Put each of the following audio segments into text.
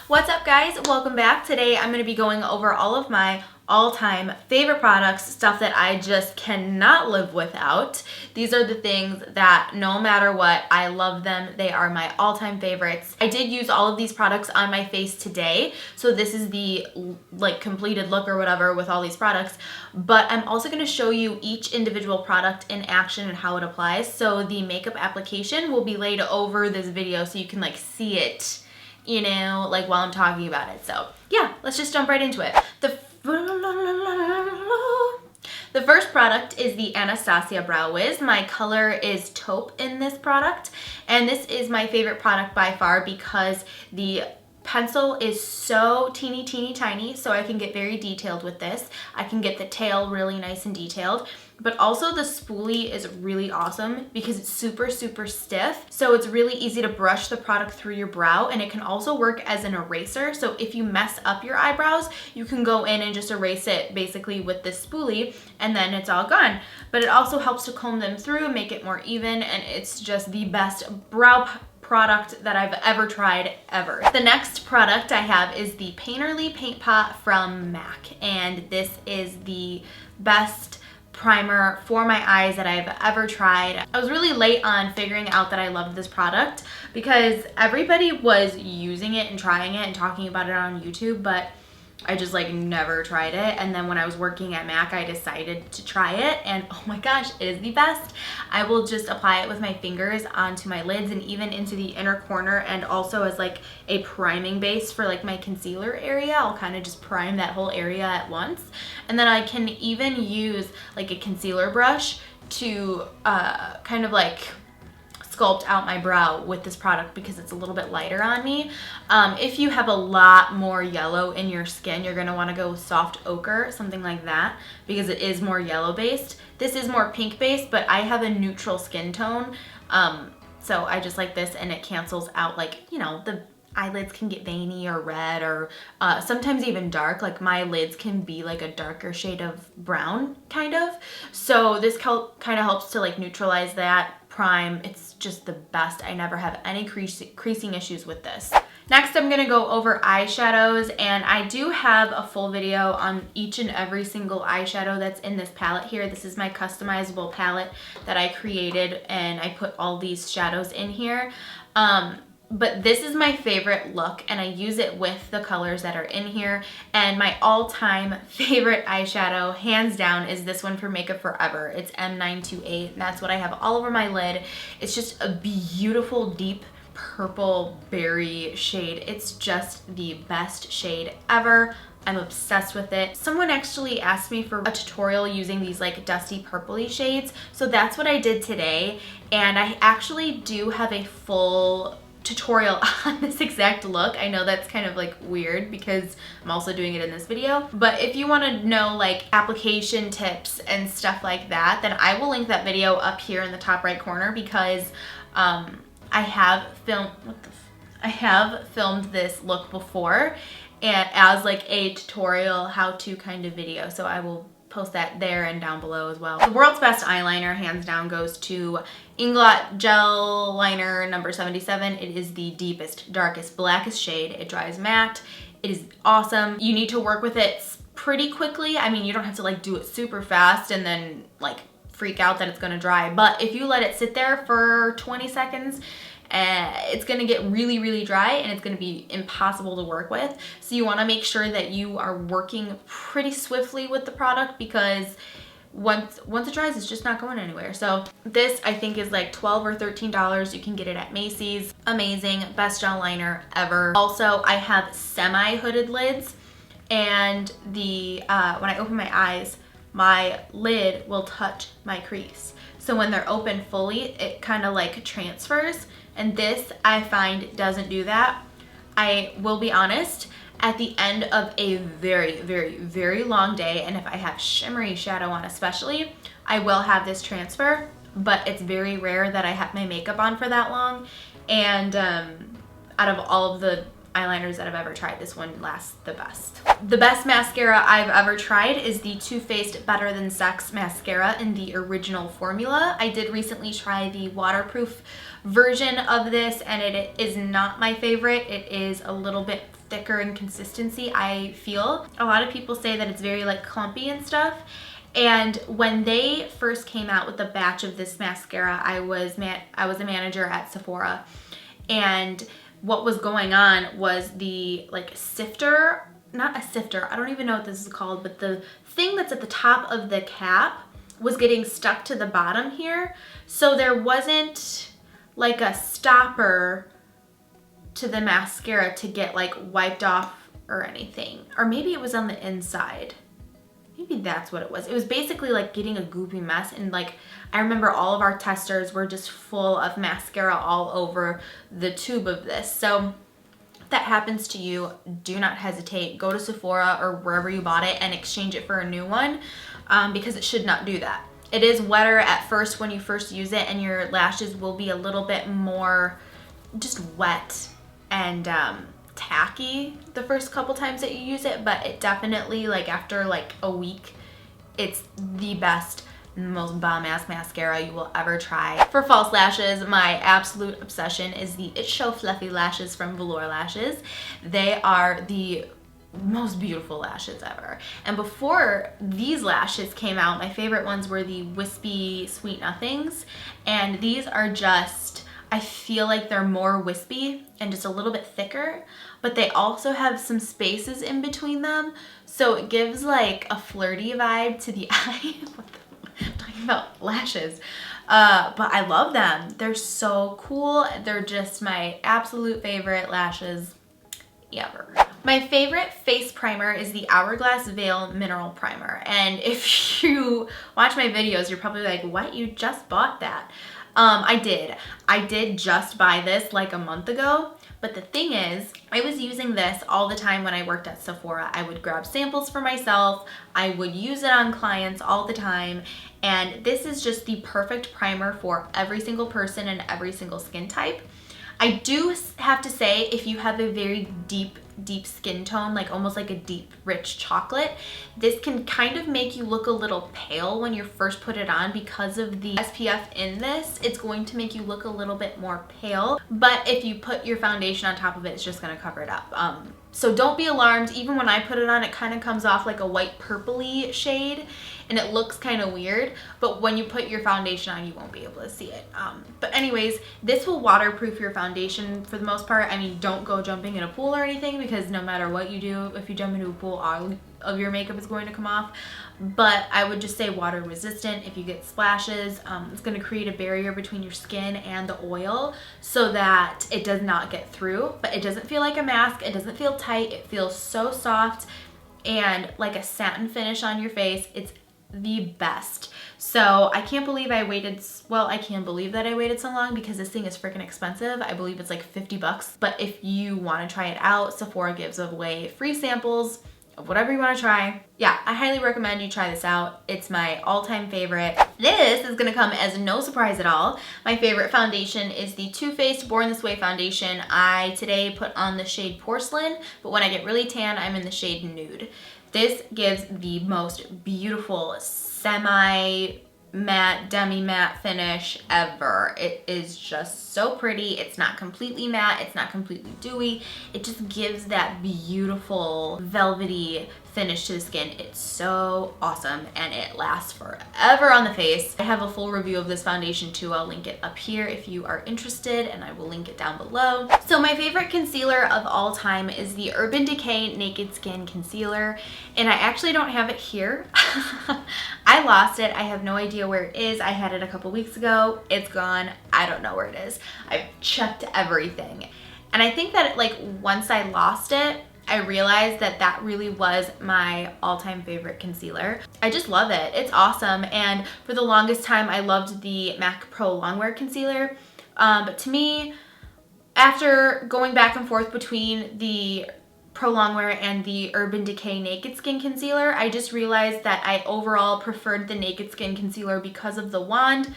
What's up, guys? Welcome back. Today I'm going to be going over all of my all-time favorite products, stuff that I just cannot live without. These are the things that no matter what, I love them. They are my all-time favorites. I did use all of these products on my face today, so this is the completed look or whatever with all these products, but I'm also going to show you each individual product in action and how it applies. So the makeup application will be laid over this video so you can see it, you know, while I'm talking about it. So yeah, let's just jump right into it. The first product is the Anastasia Brow Wiz. My color is taupe in this product, and this is my favorite product by far because the pencil is so teeny tiny, so I can get very detailed with this. I can get the tail really nice and detailed, but also the spoolie is really awesome because it's super stiff, so it's really easy to brush the product through your brow, and it can also work as an eraser. So if you mess up your eyebrows, you can go in and just erase it basically with this spoolie, and then it's all gone. But it also helps to comb them through, make it more even, and it's just the best brow product that I've ever tried ever. The next product I have is the Painterly Paint Pot from MAC, and this is the best primer for my eyes that I've ever tried. I was really late on figuring out that I loved this product because everybody was using it and trying it and talking about it on YouTube, but I just never tried it. And then when I was working at MAC, I decided to try it, and oh my gosh, it is the best. I will just apply it with my fingers onto my lids and even into the inner corner, and also as a priming base for my concealer area. I'll kind of just prime that whole area at once. And then I can even use a concealer brush to kind of sculpt out my brow with this product because it's a little bit lighter on me. If you have a lot more yellow in your skin, you're gonna wanna go with soft ochre, something like that, because it is more yellow based. This is more pink based, but I have a neutral skin tone. So I just like this, and it cancels out you know, the eyelids can get veiny or red or sometimes even dark. My lids can be a darker shade of brown kind of. So this kind of helps to neutralize that, prime. It's just the best. I never have any creasing issues with this. Next, I'm going to go over eyeshadows, and I do have a full video on each and every single eyeshadow that's in this palette here. This is my customizable palette that I created, and I put all these shadows in here. But this is my favorite look, and I use it with the colors that are in here. And my all-time favorite eyeshadow, hands down, is this one for Makeup Forever. It's M928, and that's what I have all over my lid. It's just a beautiful, deep purple berry shade. It's just the best shade ever. I'm obsessed with it. Someone actually asked me for a tutorial using these dusty purpley shades, so that's what I did today. And I actually do have a full tutorial on this exact look. I know that's kind of weird because I'm also doing it in this video, but if you want to know application tips and stuff like that, then I will link that video up here in the top right corner because I have filmed this look before, and as a tutorial how-to kind of video, so I will post that there and down below as well. The world's best eyeliner, hands down, goes to Inglot Gel Liner number 77. It is the deepest, darkest, blackest shade. It dries matte. It is awesome. You need to work with it pretty quickly. I mean, you don't have to do it super fast and then freak out that it's gonna dry, but if you let it sit there for 20 seconds, it's gonna get really dry, and it's gonna be impossible to work with. So you wanna make sure that you are working pretty swiftly with the product, because once it dries, it's just not going anywhere. So this, I think, is $12 or $13. You can get it at Macy's. Amazing, best gel liner ever. Also, I have semi-hooded lids, and when I open my eyes, my lid will touch my crease. So when they're open fully, it kind of transfers, and this, I find, doesn't do that. I will be honest, at the end of a very long day, and if I have shimmery shadow on especially, I will have this transfer, but it's very rare that I have my makeup on for that long. And out of all of the eyeliners that I've ever tried, this one lasts the best. The best mascara I've ever tried is the Too Faced Better Than Sex mascara in the original formula. I did recently try the waterproof version of this, and it is not my favorite. It is a little bit thicker in consistency, I feel. A lot of people say that it's very like clumpy and stuff. And when they first came out with a batch of this mascara, I was a manager at Sephora, and what was going on was the like sifter, not a sifter, I don't even know what this is called, but the thing that's at the top of the cap was getting stuck to the bottom here. So there wasn't like a stopper to the mascara to get like wiped off or anything. Or maybe it was on the inside. Maybe that's what it was. It was basically like getting a goopy mess, and like I remember all of our testers were just full of mascara all over the tube of this. So if that happens to you, do not hesitate. Go to Sephora or wherever you bought it and exchange it for a new one, because it should not do that. It is wetter at first when you first use it, and your lashes will be a little bit more just wet and tacky the first couple times that you use it, but it definitely, like after like a week, it's the best, most bomb-ass mascara you will ever try. For false lashes, my absolute obsession is the It's So Fluffy lashes from Velour Lashes. They are the most beautiful lashes ever. And before these lashes came out, my favorite ones were the Wispy Sweet Nothings, and these are just, I feel like they're more wispy and just a little bit thicker, but they also have some spaces in between them, so it gives like a flirty vibe to the eye. I'm talking about lashes, but I love them. They're so cool. They're just my absolute favorite lashes ever. My favorite face primer is the Hourglass Veil Mineral Primer, and if you watch my videos, you're probably like, what, you just bought that? I did just buy this like a month ago, but the thing is, I was using this all the time when I worked at Sephora. I would grab samples for myself, I would use it on clients all the time, and this is just the perfect primer for every single person and every single skin type. I do have to say, if you have a very deep skin tone, like almost like a deep, rich chocolate, this can kind of make you look a little pale when you first put it on because of the SPF in this. It's going to make you look a little bit more pale, but if you put your foundation on top of it, it's just gonna cover it up. So don't be alarmed. Even when I put it on, it kind of comes off like a white purpley shade, and it looks kind of weird, but when you put your foundation on, you won't be able to see it. But anyways, this will waterproof your foundation for the most part. I mean, don't go jumping in a pool or anything, because no matter what you do, if you jump into a pool, all of your makeup is going to come off. But I would just say water resistant. If you get splashes, it's going to create a barrier between your skin and the oil so that it does not get through, but it doesn't feel like a mask. It doesn't feel tight. It feels so soft and like a satin finish on your face. It's the best. So I can't believe I waited, well, I can believe that I waited so long because this thing is freaking expensive. I believe it's like 50 bucks. But if you want to try it out, Sephora gives away free samples of whatever you want to try. Yeah, I highly recommend you try this out. It's my all-time favorite. This is gonna come as no surprise at all. My favorite foundation is the Too Faced Born This Way foundation. I today put on the shade Porcelain, but when I get really tan, I'm in the shade Nude. This gives the most beautiful semi-matte, demi-matte finish ever. It is just so pretty. It's not completely matte. It's not completely dewy. It just gives that beautiful velvety finish to the skin. It's so awesome, and it lasts forever on the face. I have a full review of this foundation too. I'll link it up here if you are interested, and I will link it down below. So my favorite concealer of all time is the Urban Decay Naked Skin Concealer, and I actually don't have it here. I lost it. I have no idea where it is. I had it a couple weeks ago. It's gone. I don't know where it is. I've checked everything, and I think that like once I lost it, I realized that that really was my all-time favorite concealer. I just love it. It's awesome. And for the longest time, I loved the MAC Pro Longwear Concealer. But to me, after going back and forth between the Pro Longwear and the Urban Decay Naked Skin Concealer, I just realized that I overall preferred the Naked Skin Concealer because of the wand.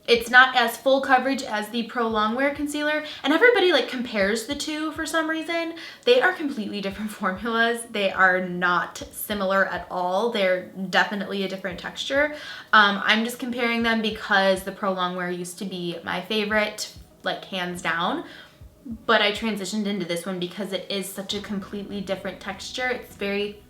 It's not as full coverage as the Pro Longwear concealer, and everybody like compares the two for some reason. They are completely different formulas. They are not similar at all. They're definitely a different texture. I'm just comparing them because the Pro Longwear used to be my favorite, like hands down, but I transitioned into this one because it is such a completely different texture. It's very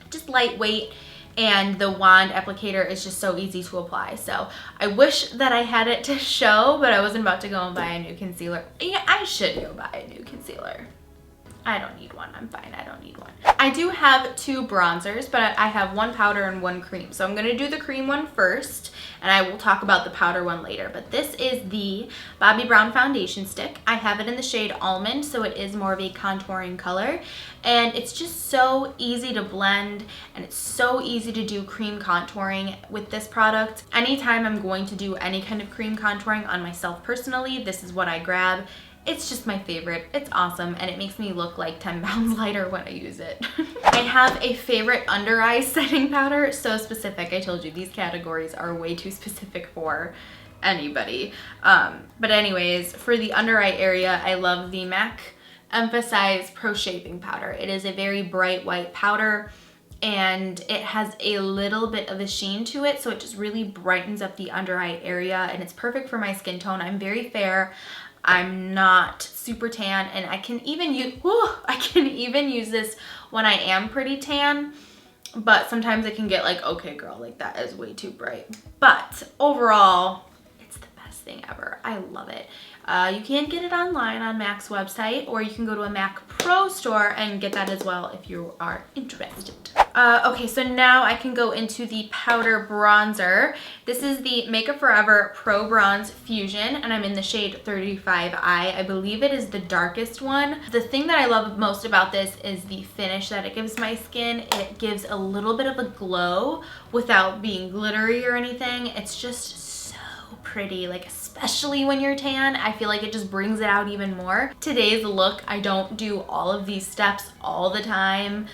just lightweight, and the wand applicator is just so easy to apply. So I wish that I had it to show, but I wasn't about to go and buy a new concealer. Yeah, I should go buy a new concealer. I don't need one. I'm fine. I don't need one. I do have two bronzers, but I have one powder and one cream. So I'm going to do the cream one first, and I will talk about the powder one later. But this is the Bobbi Brown foundation stick. I have it in the shade Almond, so it is more of a contouring color. And it's just so easy to blend, and it's so easy to do cream contouring with this product. Anytime I'm going to do any kind of cream contouring on myself personally, this is what I grab. It's just my favorite. It's awesome, and it makes me look like 10 pounds lighter when I use it. I have a favorite under eye setting powder. So specific. I told you these categories are way too specific for anybody. But anyways, for the under eye area, I love the MAC Emphasize Pro Shaping Powder. It is a very bright white powder, and it has a little bit of a sheen to it, so it just really brightens up the under eye area, and it's perfect for my skin tone. I'm very fair. I'm not super tan, and I can even use this when I am pretty tan, but sometimes it can get like, okay girl, like that is way too bright. But overall, it's the best thing ever. I love it. You can get it online on MAC's website, or you can go to a MAC Pro store and get that as well if you are interested. Okay, so now I can go into the powder bronzer. This is the Makeup Forever Pro Bronze Fusion, and I'm in the shade 35i. I believe it is the darkest one. The thing that I love most about this is the finish that it gives my skin. It gives a little bit of a glow without being glittery or anything. It's just so pretty, like especially when you're tan. I feel like it just brings it out even more. Today's look, I don't do all of these steps all the time,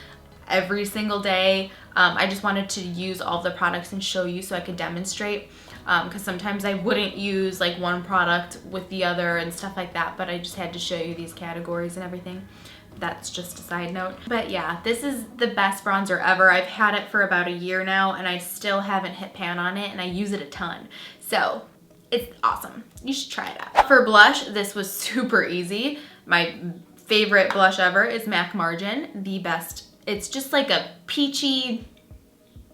every single day. I just wanted to use all of the products and show you so I could demonstrate, because sometimes I wouldn't use like one product with the other and stuff like that, but I just had to show you these categories and everything. That's just a side note. But yeah, this is the best bronzer ever. I've had it for about a year now, and I still haven't hit pan on it, and I use it a ton. So it's awesome. You should try it out. For blush, this was super easy. My favorite blush ever is MAC Margin, the best. It's just like a peachy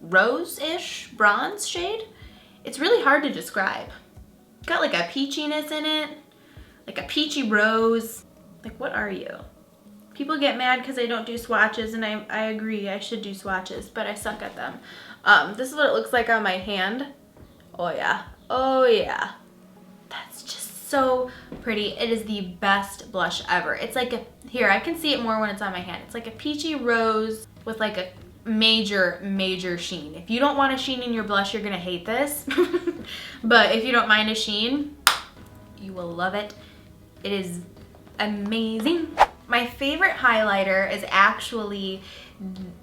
rose-ish bronze shade. It's really hard to describe. It's got like a peachiness in it, like a peachy rose. Like, what are you? People get mad because I don't do swatches, and I agree, I should do swatches, but I suck at them. This is what it looks like on my hand. Oh yeah, oh yeah. That's just so pretty. It is the best blush ever. It's like a, here, I can see it more when it's on my hand. It's like a peachy rose with like a major sheen. If you don't want a sheen in your blush, you're gonna hate this. But if you don't mind a sheen, you will love it. It is amazing. My favorite highlighter is actually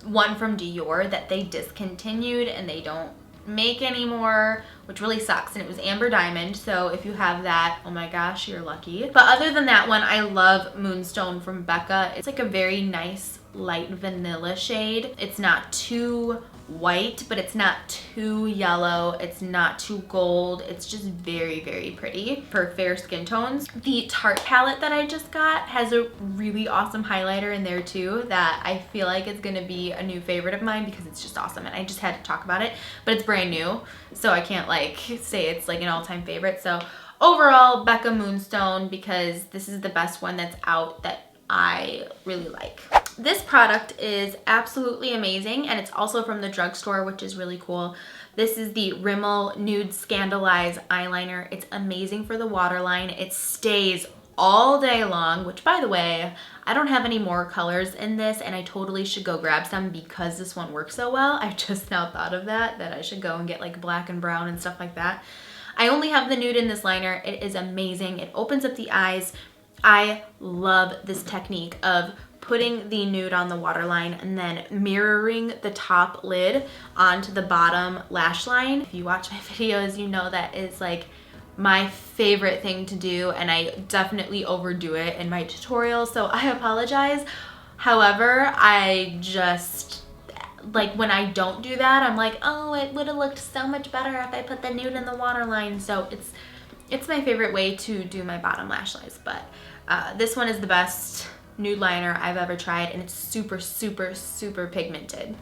one from Dior that they discontinued and they don't make anymore, which really sucks, and it was Amber Diamond. So if you have that, oh my gosh, you're lucky. But other than that one, I love Moonstone from Becca. It's like a very nice light vanilla shade. It's not too white, but it's not too yellow. It's not too gold. It's just very pretty for fair skin tones. The Tarte palette that I just got has a really awesome highlighter in there too that I feel like is gonna be a new favorite of mine because it's just awesome, and I just had to talk about it, but it's brand new, so I can't like say it's like an all-time favorite. So overall, Becca Moonstone, because this is the best one that's out that I really like. This product is absolutely amazing, and it's also from the drugstore, which is really cool. This is the Rimmel Nude Scandalised eyeliner. It's amazing for the waterline. It stays all day long, which by the way, I don't have any more colors in this, and I totally should go grab some because this one works so well. I just now thought of that I should go and get like black and brown and stuff like that. I only have the nude in this liner. It is amazing. It opens up the eyes. I love this technique of putting the nude on the waterline and then mirroring the top lid onto the bottom lash line. If you watch my videos, you know that is like my favorite thing to do, and I definitely overdo it in my tutorials, so I apologize. However, I just, like, when I don't do that, I'm like, oh, it would have looked so much better if I put the nude in the waterline. So it's my favorite way to do my bottom lash lines. But this one is the best nude liner I've ever tried, and it's super, super, super pigmented.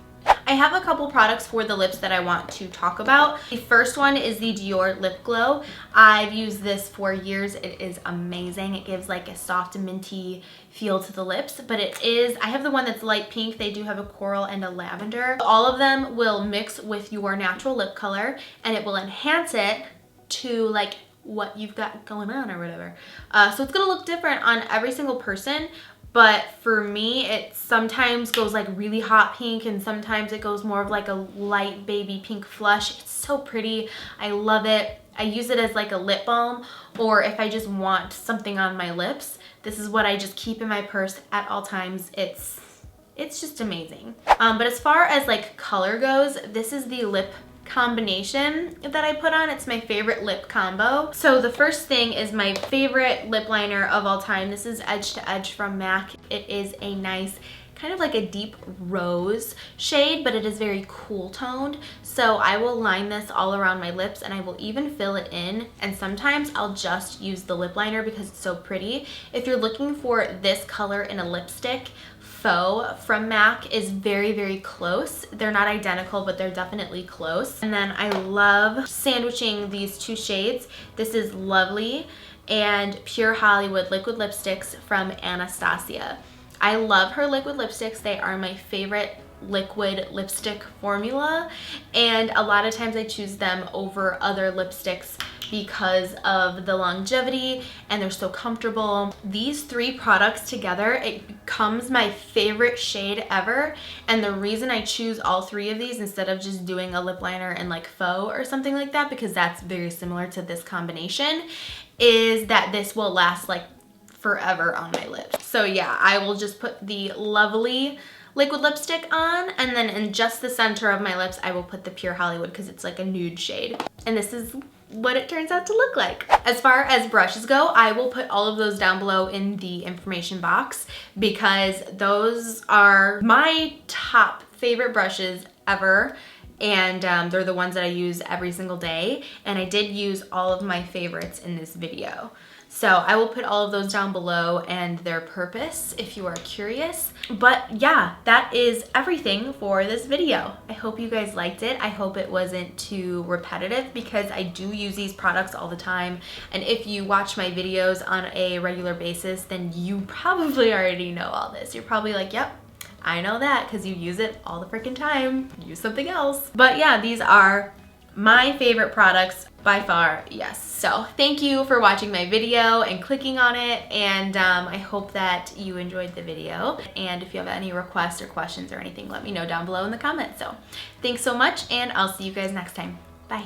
I have a couple products for the lips that I want to talk about. The first one is the Dior Lip Glow. I've used this for years. It is amazing. It gives like a soft minty feel to the lips, but I have the one that's light pink. They do have a coral and a lavender. All of them will mix with your natural lip color, and it will enhance it to like what you've got going on or whatever. So it's gonna look different on every single person. But for me, it sometimes goes like really hot pink, and sometimes it goes more of like a light baby pink flush. It's so pretty. I love it. I use it as like a lip balm, or if I just want something on my lips, this is what I just keep in my purse at all times. It's just amazing. But as far as like color goes, this is the lip combination that I put on. It's my favorite lip combo. So the first thing is my favorite lip liner of all time. This is Edge to Edge from MAC. It is a nice kind of like a deep rose shade, but it is very cool toned. So I will line this all around my lips, and I will even fill it in, and sometimes I'll just use the lip liner because it's so pretty. If you're looking for this color in a lipstick, Faux from MAC is very, very close. They're not identical, but they're definitely close. And then I love sandwiching these two shades. This is Lovely and Pure Hollywood liquid lipsticks from Anastasia. I love her liquid lipsticks. They are my favorite liquid lipstick formula, and a lot of times I choose them over other lipsticks because of the longevity, and they're so comfortable. These three products together, it becomes my favorite shade ever, and the reason I choose all three of these instead of just doing a lip liner and like Faux or something like that, because that's very similar to this combination, is that this will last like forever on my lips. So yeah, I will just put the Lovely liquid lipstick on, and then in just the center of my lips I will put the Pure Hollywood because it's like a nude shade, and this is what it turns out to look like. As far as brushes go, I will put all of those down below in the information box because those are my top favorite brushes ever, and they're the ones that I use every single day, and I did use all of my favorites in this video. So I will put all of those down below and their purpose if you are curious. But yeah, that is everything for this video. I hope you guys liked it. I hope it wasn't too repetitive because I do use these products all the time. And if you watch my videos on a regular basis, then you probably already know all this. You're probably like, yep, I know that because you use it all the freaking time. Use something else. But yeah, these are my favorite products by far, yes. So thank you for watching my video and clicking on it, and I hope that you enjoyed the video. And if you have any requests or questions or anything, let me know down below in the comments. So thanks so much, and I'll see you guys next time. Bye.